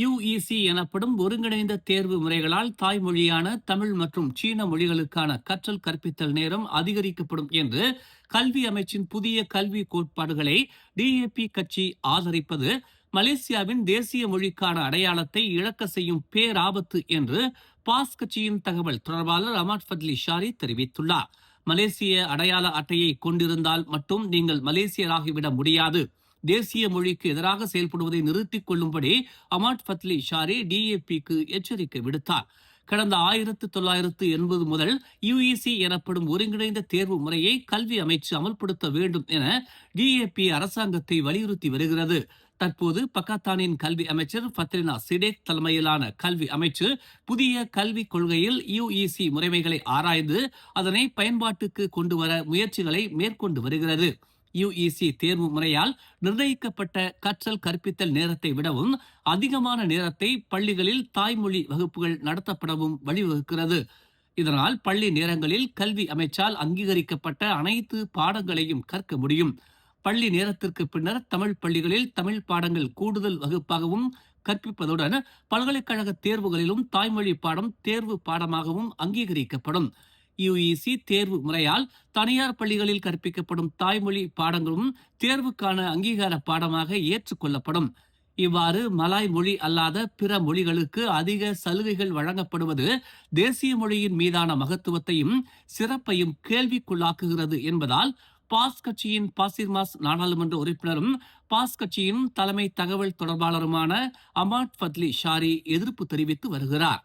UEC எனப்படும் ஒருங்கிணைந்த தேர்வு முறைகளால் தாய்மொழியான தமிழ் மற்றும் சீன மொழிகளுக்கான கற்றல் கற்பித்தல் நேரம் அதிகரிக்கப்படும் என்று கல்வி அமைச்சின் புதிய கல்வி கோட்பாடுகளை டிஏபி கட்சி ஆதரிப்பது மலேசியாவின் தேசிய மொழிக்கான அடையாளத்தை இழக்க செய்யும் பேராபத்து என்று பாஸ் கட்சியின் தகவல் தொடர்பாளர் அமாட் ஃபட்லி ஷாரி தெரிவித்துள்ளார். மலேசிய அடையாள அட்டையை கொண்டிருந்தால் மட்டும் நீங்கள் மலேசியராகிவிட முடியாது. தேசிய மொழிக்கு எதிராக செயல்படுவதை நிறுத்திக் கொள்ளும்படி அமாட் ஃபத்லி ஷாரி டிஏபிக்கு எச்சரிக்கை விடுத்தார். கடந்த 1980 முதல் யுஇசி எனப்படும் ஒருங்கிணைந்த தேர்வு முறையை கல்வி அமைச்சு அமல்படுத்த வேண்டும் என டிஏபி அரசாங்கத்தை வலியுறுத்தி வருகிறது. தற்போது பக்காத்தானின் கல்வி அமைச்சர் ஃபத்ரினா சிடேக் தலைமையிலான கல்வி அமைச்சு புதிய கல்விக் கொள்கையில் யுஇசி முறைமைகளை ஆராய்ந்து அதனை பயன்பாட்டுக்கு கொண்டுவர முயற்சிகளை மேற்கொண்டு வருகிறது. யுஇசி தேர்வு முறையால் நிர்ணயிக்கப்பட்ட கற்றல் கற்பித்தல் நேரத்தை விடவும் அதிகமான நேரத்தை பள்ளிகளில் தாய்மொழி வகுப்புகள் நடத்தப்படவும் வழிவகுக்கிறது. இதனால் பள்ளி நேரங்களில் கல்வி அமைச்சால் அங்கீகரிக்கப்பட்ட அனைத்து பாடங்களையும் கற்க முடியும். பள்ளி நேரத்திற்கு பின்னர் தமிழ் பள்ளிகளில் தமிழ் பாடங்கள் கூடுதல் வகுப்பாகவும் கற்பிப்பதுடன் பல்கலைக்கழக தேர்வுகளிலும் தாய்மொழி பாடம் தேர்வு பாடமாகவும் அங்கீகரிக்கப்படும். யுஇசி தேர்வு முறையால் தனியார் பள்ளிகளில் கற்பிக்கப்படும் தாய்மொழி பாடங்களும் தேர்வுக்கான அங்கீகார பாடமாக ஏற்றுக்கொள்ளப்படும். இவ்வாறு மலாய் மொழி அல்லாத பிற மொழிகளுக்கு அதிக சலுகைகள் வழங்கப்படுவது தேசிய மொழியின் மீதான மகத்துவத்தையும் சிறப்பையும் கேள்விக்குள்ளாக்குகிறது என்பதால் பாஸ் கட்சியின் பாசிர்மாஸ் நாடாளுமன்ற உறுப்பினரும் பாஸ் கட்சியின் தலைமை தகவல் தொடர்பாளருமான அமாட் ஃபத்லி ஷாரி எதிர்ப்பு தெரிவித்து வருகிறார்.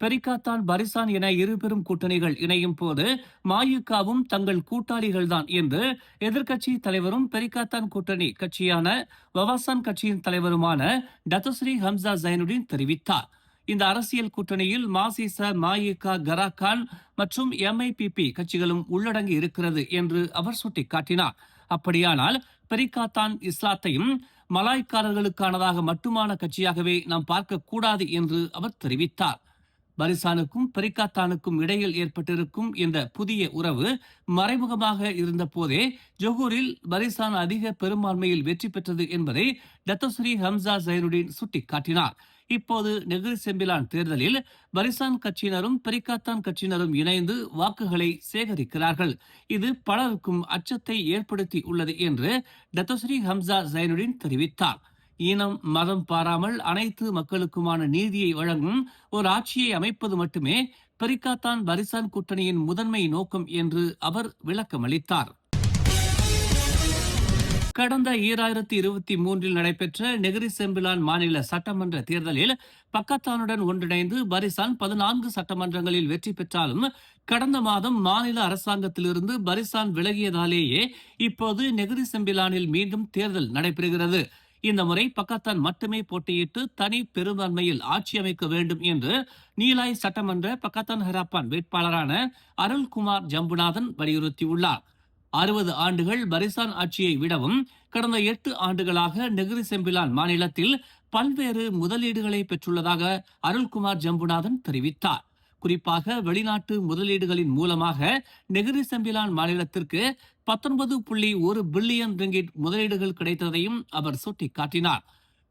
பெரிக்காத்தான் பரிசான் என இருபெரும் கூட்டணிகள் இணையும் போது மாயுக்காவும் தங்கள் கூட்டாளிகள்தான் என்று எதிர்க்கட்சி தலைவரும் பெரிக்காத்தான் கூட்டணி கட்சியான வவாசான் கட்சியின் தலைவருமான டத்தோஸ்ரீ ஹம்சா ஜைனுடின் தெரிவித்தார். இந்த அரசியல் கூட்டணியில் மாசிச, மாயுக்கா, கராகான் மற்றும் எம்ஐபிபி கட்சிகளும் உள்ளடங்கி இருக்கிறது என்று அவர் சுட்டிக்காட்டினார். அப்படியானால் பெரிக்காத்தான் இஸ்லாத்தையும் மலாய்க்காரர்களுக்கானதாக மட்டுமான கட்சியாகவே நாம் பார்க்க கூடாது என்று அவர் தெரிவித்தார். பரிசானுக்கும் பெரிக்காத்தானுக்கும் இடையில் ஏற்பட்டிருக்கும் இந்த புதிய உறவு மறைமுகமாக இருந்த போதே ஜொஹூரில் பரிசான் அதிக பெரும்பான்மையில் வெற்றி பெற்றது என்பதை டத்தோஸ்ரீ ஹம்சா ஜைனுடின் சுட்டிக்காட்டினார். இப்போது நெகிரி செம்பிலான் தேர்தலில் பரிசான் கட்சியினரும் பெரிக்காத்தான் கட்சியினரும் இணைந்து வாக்குகளை சேகரிக்கிறார்கள். இது பலருக்கும் அச்சத்தை ஏற்படுத்தி உள்ளது என்று டத்தோஸ்ரீ ஹம்சா ஜைனுடின் தெரிவித்தார். இனம் மதம் பாராமல் அனைத்து மக்களுக்குமான நீதியை வழங்கும் ஒரு ஆட்சியை அமைப்பது மட்டுமே பெரிக்காத்தான் பரிசான் கூட்டணியின் முதன்மை நோக்கம் என்று அவர் விளக்கமளித்தார். கடந்த 2023 நடைபெற்ற நெகிரி செம்பிலான் மாநில சட்டமன்ற தேர்தலில் பக்காத்தானுடன் ஒன்றிணைந்து பரிசான் 14 சட்டமன்றங்களில் வெற்றி பெற்றாலும் கடந்த மாதம் மாநில அரசாங்கத்திலிருந்து பரிசான் விலகியதாலேயே இப்போது நெகிரி செம்பிலானில் மீண்டும் தேர்தல் நடைபெறுகிறது. இந்த முறை பக்காத்தான் மட்டுமே போட்டியிட்டு தனி பெரும்பான்மையில் ஆட்சி அமைக்க வேண்டும் என்று நீலாய் சட்டமன்ற பக்காத்தான் ஹராப்பான் வேட்பாளரான அருள்குமார் ஜம்புநாதன் வலியுறுத்தியுள்ளார். 60 ஆண்டுகள் பரிசான் ஆட்சியை விடவும் கடந்த 8 ஆண்டுகளாக நெகிரி செம்பிலான் மாநிலத்தில் பல்வேறு முதலீடுகளை பெற்றுள்ளதாக அருள்குமார் ஜம்புநாதன் தெரிவித்தார். குறிப்பாக வெளிநாட்டு முதலீடுகளின் மூலமாக நெகிரி செம்பிலான் மாநிலத்திற்கு 19.1 பில்லியன் ரிங்கிட் முதலீடுகள் கிடைத்ததையும் அவர் சுட்டிக்காட்டினார்.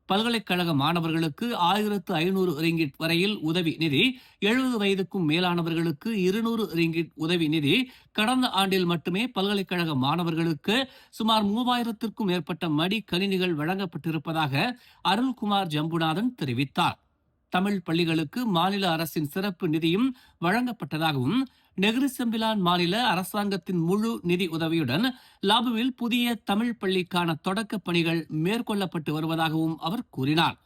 பல்கலைக்கழக மாணவர்களுக்கு 1500 ரிங்கிட் வரையில் உதவி நிதி, 70 வயதுக்கும் மேலானவர்களுக்கு 200 ரிங்கிட் உதவி நிதி, கடந்த ஆண்டில் மட்டுமே பல்கலைக்கழக மாணவர்களுக்கு சுமார் 3000த்திற்கும் மேற்பட்ட மடி கணினிகள் வழங்கப்பட்டிருப்பதாக அருள்குமார் ஜம்புநாதன் தெரிவித்தார். தமிழ் பள்ளிகளுக்கு மாநில அரசின் சிறப்பு நிதியும் வழங்கப்பட்டதாகவும் நெகிரி செம்பிலான் மாநில அரசாங்கத்தின் முழு நிதி உதவியுடன் லாபுவில் புதிய தமிழ் பள்ளிக்கான தொடக்க பணிகள் மேற்கொள்ளப்பட்டு வருவதாகவும் அவர் கூறினார்.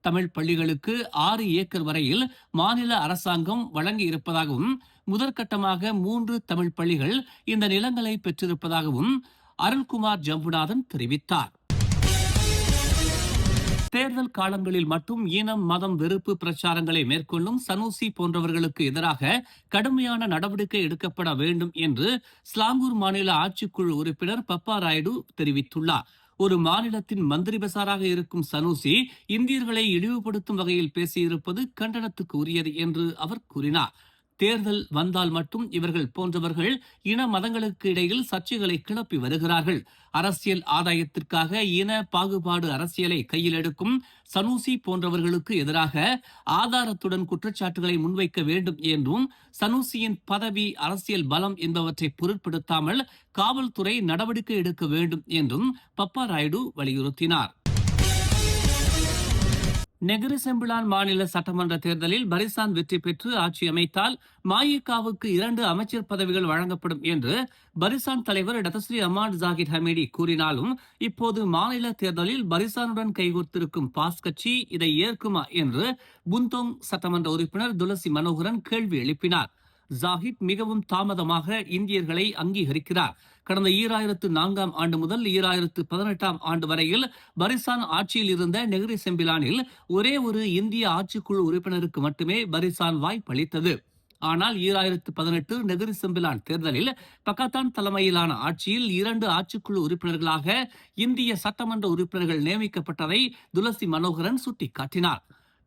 தமிழ் பள்ளிகளுக்கு 6 ஏக்கர் வரையில் மாநில அரசாங்கம் வழங்கி இருப்பதாகவும் முதற்கட்டமாக 3 தமிழ் பள்ளிகள் இந்த நிலங்களை பெற்றிருப்பதாகவும் அருள்குமார் ஜம்புநாதன் தெரிவித்தார். தேர்தல் காலங்களில் மட்டும் இனம் மதம் வெறுப்பு பிரச்சாரங்களை மேற்கொள்ளும் சனூசி போன்றவர்களுக்கு எதிராக கடுமையான நடவடிக்கை எடுக்கப்பட வேண்டும் என்று ஸ்லாங்கூர் மாநில ஆட்சிக்குழு உறுப்பினர் பப்பா ராயுடு தெரிவித்துள்ளார். ஒரு மாநிலத்தின் மந்திரி பசாராக இருக்கும் சனூசி இந்தியர்களை இழிவுபடுத்தும் வகையில் பேசியிருப்பது கண்டனத்துக்கு உரியது என்று அவர் கூறினார். தேர்தல் வந்தால் மட்டும் இவர்கள் போன்றவர்கள் இன மதங்களுக்கு இடையில் சர்ச்சைகளை கிளப்பி வருகிறார்கள். அரசியல் ஆதாயத்திற்காக இன பாகுபாடு அரசியலை கையில் எடுக்கும் சனூசி போன்றவர்களுக்கு எதிராக ஆதாரத்துடன் குற்றச்சாட்டுகளை முன்வைக்க வேண்டும் என்றும், சனூசியின் பதவி, அரசியல் பலம் என்பவற்றை பொருட்படுத்தாமல் காவல்துறை நடவடிக்கை எடுக்க வேண்டும் என்றும் பப்பா ராயுடு வலியுறுத்தினார். நெகிரி செம்பிலான் மாநில சட்டமன்ற தேர்தலில் பரிசான் வெற்றி பெற்று ஆட்சி அமைத்தால் மாயிகாவுக்கு 2 அமைச்சர் பதவிகள் வழங்கப்படும் என்று பரிசான் தலைவர் டத்தஸ்ரீ அமாட் ஜாகிர் ஹமீடி கூறினாலும், இப்போது மாநில தேர்தலில் பரிசானுடன் கைகோர்த்திருக்கும் பாஸ் கட்சி இதை ஏற்குமா என்று புந்தோங் சட்டமன்ற உறுப்பினர் துளசி மனோகரன் கேள்வி எழுப்பினார். ஜாகித் மிகவும் தாமதமாக இந்தியர்களை அங்கீகரிக்கிறார். கடந்த 2004 ஆண்டு முதல் 2018 ஆண்டு வரையில் பரிசான் ஆட்சியில் இருந்த நெகிரி செம்பிலானில் ஒரே ஒரு இந்திய ஆட்சிக்குழு உறுப்பினருக்கு மட்டுமே பரிசான் வாய்ப்பளித்தது. ஆனால் 2018 நெகிரி செம்பிலான் தேர்தலில் பக்காத்தான் தலைமையிலான ஆட்சியில் 2 ஆட்சிக்குழு உறுப்பினர்களாக இந்திய சட்டமன்ற உறுப்பினர்கள் நியமிக்கப்பட்டதை துளசி மனோகரன் சுட்டிக்காட்டினார்.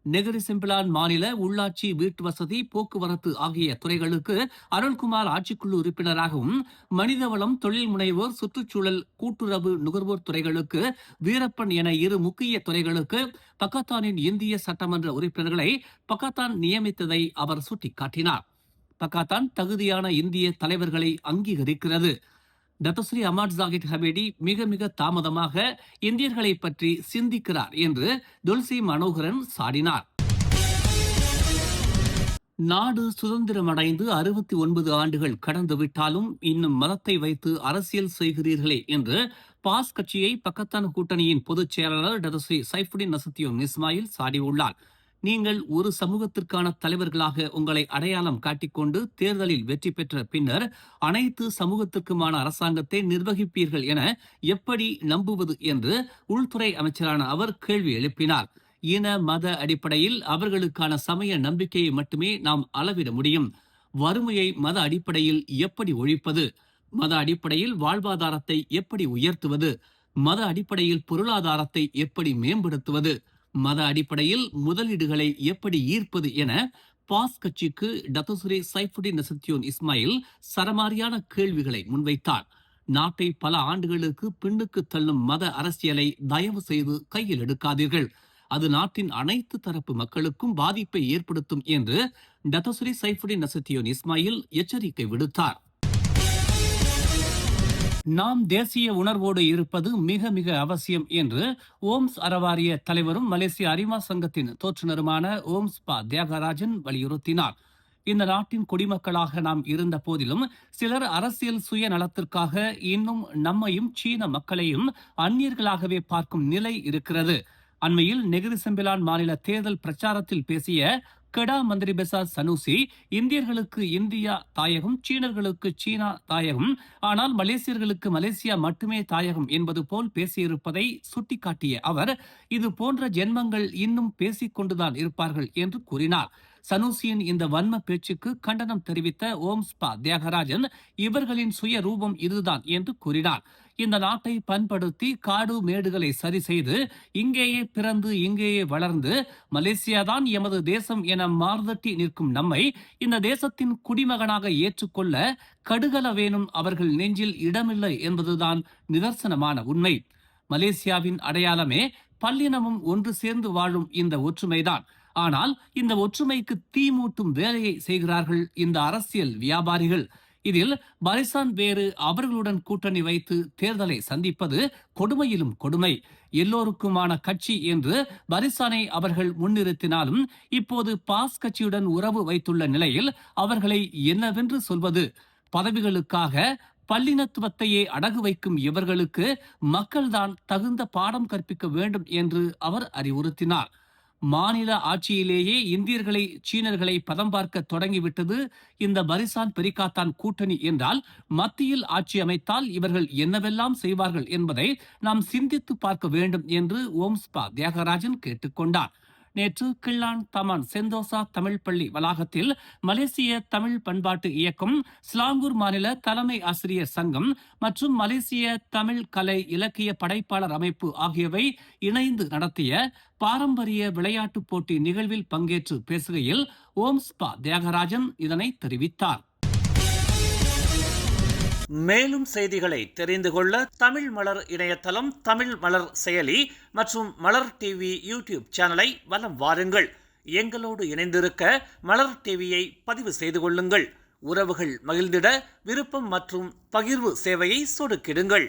நெகிரி செம்பிலான் மாநில உள்ளாட்சி, வீட்டு வசதி, போக்குவரத்து ஆகிய துறைகளுக்கு அருண்குமார் ஆட்சிக்குழு உறுப்பினராகவும், மனிதவளம், தொழில் முனைவோர், சுற்றுச்சூழல், கூட்டுறவு, நுகர்வோர் துறைகளுக்கு வீரப்பன் என 2 முக்கிய துறைகளுக்கு பக்காத்தானின் இந்திய சட்டமன்ற உறுப்பினர்களை பக்காத்தான் நியமித்ததை அவர் சுட்டிக்காட்டினார். பக்காத்தான் தகுதியான இந்திய தலைவர்களை அங்கீகரிக்கிறது. டத்தஸ்ரீ அமாட் ஜாகிர் ஹமீடி மிக தாமதமாக இந்தியர்களை பற்றி சிந்திக்கிறார் என்று துளசி மனோகரன் சாடினார். நாடு சுதந்திரமடைந்து 69 ஆண்டுகள் கடந்துவிட்டாலும் இன்னும் மதத்தை வைத்து அரசியல் செய்கிறீர்களே என்று பாஸ் கட்சியை பக்கத்தான் கூட்டணியின் பொதுச் செயலாளர் டத்தஸ்ரீ சைஃபுடின் நசுத்தியோன் இஸ்மாயில் சாடியுள்ளார். நீங்கள் ஒரு சமூகத்திற்கான தலைவர்களாக உங்களை அடையாளம் காட்டிக்கொண்டு தேர்தலில் வெற்றி பெற்ற பின்னர் அனைத்து சமூகத்திற்குமான அரசாங்கத்தை நிர்வகிப்பீர்கள் என எப்படி நம்புவது என்று உள்துறை அமைச்சரான அவர் கேள்வி எழுப்பினார். இன மத அடிப்படையில் அவர்களுக்கான சமய நம்பிக்கையை மட்டுமே நாம் அளவிட முடியும். வறுமையை மத அடிப்படையில் எப்படி ஒழிப்பது? மத அடிப்படையில் வாழ்வாதாரத்தை எப்படி உயர்த்துவது? மத அடிப்படையில் பொருளாதாரத்தை எப்படி மேம்படுத்துவது? மத அடிப்படையில் முதலீடுகளை எப்படி ஈர்ப்பது என பாஸ் கட்சிக்கு டத்தஸ்ரீ சைஃபுடின் நசுத்தியோன் இஸ்மாயில் சரமாரியான கேள்விகளை முன்வைத்தார். நாட்டை பல ஆண்டுகளுக்கு பின்னுக்கு தள்ளும் மத அரசியலை தயவு செய்து கையில் எடுக்காதீர்கள். அது நாட்டின் அனைத்து தரப்பு மக்களுக்கும் பாதிப்பை ஏற்படுத்தும் என்று டத்தஸ்ரீ சைஃபுடின் நசுத்தியோன் இஸ்மாயில் எச்சரிக்கை விடுத்தார். நாம் தேசிய உணர்வோடு இருப்பது மிக அவசியம் என்று ஓம்ஸ் அறவாரிய தலைவரும் மலேசிய அரிமா சங்கத்தின் தோற்றுநருமான ஓம்ஸ் பா தியாகராஜன் வலியுறுத்தினார். இந்த நாட்டின் குடிமக்களாக நாம் இருந்த போதிலும் சிலர் அரசியல் சுயநலத்திற்காக இன்னும் நம்மையும் சீன மக்களையும் அந்நியர்களாகவே பார்க்கும் நிலை இருக்கிறது. அண்மையில் நெகிரி செம்பிலான் மாநில தேர்தல் பிரச்சாரத்தில் பேசிய கெடா மந்திரி பெசார் சனூசி, இந்தியர்களுக்கு இந்தியா தாயகம், சீனர்களுக்கு சீனா தாயகம், ஆனால் மலேசியர்களுக்கு மலேசியா மட்டுமே தாயகம் என்பது போல் பேசியிருப்பதை சுட்டிக்காட்டிய அவர், இது போன்ற ஜென்மங்கள் இன்னும் பேசிக் கொண்டுதான் இருப்பார்கள் என்று கூறினார். சனூசியின் இந்த வன்ம பேச்சுக்கு கண்டனம் தெரிவித்த ஓம்ஸ் பா தியாகராஜன், இவர்களின் சுய ரூபம் இதுதான் என்று கூறினார். இந்த நாட்டை பண்படுத்தி காடு மேடுகளை சரி செய்து இங்கேயே பிறந்து இங்கேயே வளர்ந்து மலேசியாதான் எமது தேசம் என மார்தட்டி நிற்கும் நம்மை இந்த தேசத்தின் குடிமகனாக ஏற்றுக்கொள்ள கடுகளவேனும் அவர்கள் நெஞ்சில் இடமில்லை என்பதுதான் நிதர்சனமான உண்மை. மலேசியாவின் அடையாளமே பல்லினமும் ஒன்று சேர்ந்து வாழும் இந்த ஒற்றுமைதான். ஆனால் இந்த ஒற்றுமைக்கு தீ மூட்டும் வேலையை செய்கிறார்கள் இந்த அரசியல் வியாபாரிகள். இதில் பரிசான் வேறு, அவர்களுடன் கூட்டணி வைத்து தேர்தலை சந்திப்பது கொடுமையிலும் கொடுமை. எல்லோருக்குமான கட்சி என்று பரிசானை அவர்கள் முன்னிறுத்தினாலும் இப்போது பாஸ் கட்சியுடன் உறவு வைத்துள்ள நிலையில் அவர்களை என்னவென்று சொல்வது? பதவிகளுக்காக பல்லினத்துவத்தையே அடகு வைக்கும் இவர்களுக்கு மக்கள்தான் தகுந்த பாடம் கற்பிக்க வேண்டும் என்று அவர் அறிவுறுத்தினார். மாநில ஆட்சியிலேயே இந்தியர்களை, சீனர்களை பதம் பார்க்க தொடங்கிவிட்டது இந்த பரிசான் பெரிகாத்தான் கூட்டணி என்றால், மத்தியில் ஆட்சி அமைத்தால் இவர்கள் என்னவெல்லாம் செய்வார்கள் என்பதை நாம் சிந்தித்து பார்க்க வேண்டும் என்று ஓம்ஸ் பா தியாகராஜன் கேட்டுக்கொண்டார். நேற்று கிள்ளான் தமான் செந்தோசா தமிழ் பள்ளி வளாகத்தில் மலேசிய தமிழ் பண்பாட்டு இயக்கம், ஸ்லாங்கூர் மாநில தலைமை ஆசிரியர் சங்கம் மற்றும் மலேசிய தமிழ் கலை இலக்கிய படைப்பாளர் அமைப்பு ஆகியவை இணைந்து நடத்திய பாரம்பரிய விளையாட்டுப் போட்டி நிகழ்வில் பங்கேற்று பேசுகையில் ஓம்ஸ்பா தியாகராஜன் இதனை தெரிவித்தார். மேலும் செய்திகளை தெரிந்து கொள்ள தமிழ் மலர் இணையதளம், தமிழ் மலர் செயலி மற்றும் மலர் டிவி யூடியூப் சேனலை வலம் வாருங்கள். எங்களோடு இணைந்திருக்க மலர் டிவியை பதிவு செய்து கொள்ளுங்கள். உறவுகள் மகிழ்ந்திட விருப்பம் மற்றும் பகிர்வு சேவையை சொடுக்கிடுங்கள்.